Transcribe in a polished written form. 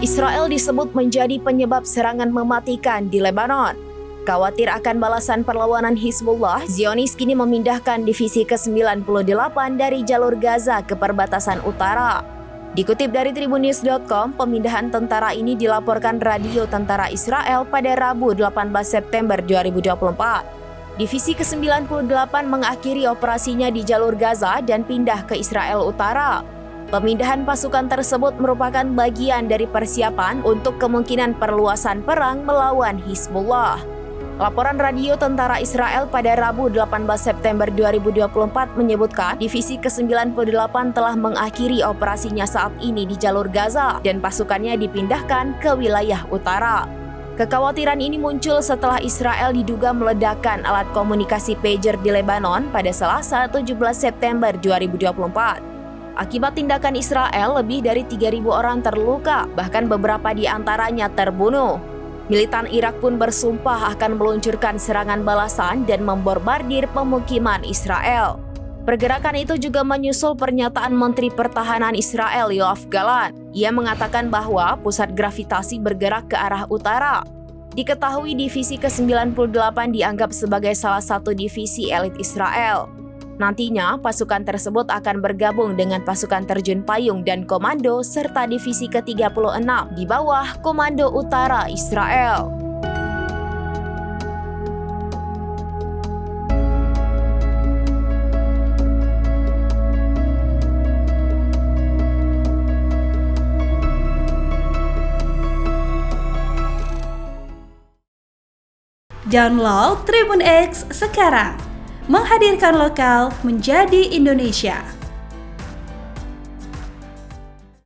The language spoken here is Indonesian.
Israel disebut menjadi penyebab serangan mematikan di Lebanon. Khawatir akan balasan perlawanan Hizbullah, Zionis kini memindahkan divisi ke-98 dari jalur Gaza ke perbatasan utara. Dikutip dari tribunnews.com, pemindahan tentara ini dilaporkan Radio Tentara Israel pada Rabu 18 September 2024. Divisi ke-98 mengakhiri operasinya di jalur Gaza dan pindah ke Israel Utara. Pemindahan pasukan tersebut merupakan bagian dari persiapan untuk kemungkinan perluasan perang melawan Hizbullah. Laporan Radio Tentara Israel pada Rabu 18 September 2024 menyebutkan divisi ke-98 telah mengakhiri operasinya saat ini di jalur Gaza dan pasukannya dipindahkan ke wilayah utara. Kekhawatiran ini muncul setelah Israel diduga meledakkan alat komunikasi pager di Lebanon pada Selasa 17 September 2024. Akibat tindakan Israel, lebih dari 3.000 orang terluka, bahkan beberapa di antaranya terbunuh. Militan Irak pun bersumpah akan meluncurkan serangan balasan dan membombardir pemukiman Israel. Pergerakan itu juga menyusul pernyataan Menteri Pertahanan Israel Yoav Gallant. Ia mengatakan bahwa pusat gravitasi bergerak ke arah utara. Diketahui divisi ke-98 dianggap sebagai salah satu divisi elit Israel. Nantinya, pasukan tersebut akan bergabung dengan pasukan terjun payung dan komando serta divisi ke-36 di bawah Komando Utara Israel. Download Tribun X sekarang, menghadirkan lokal menjadi Indonesia.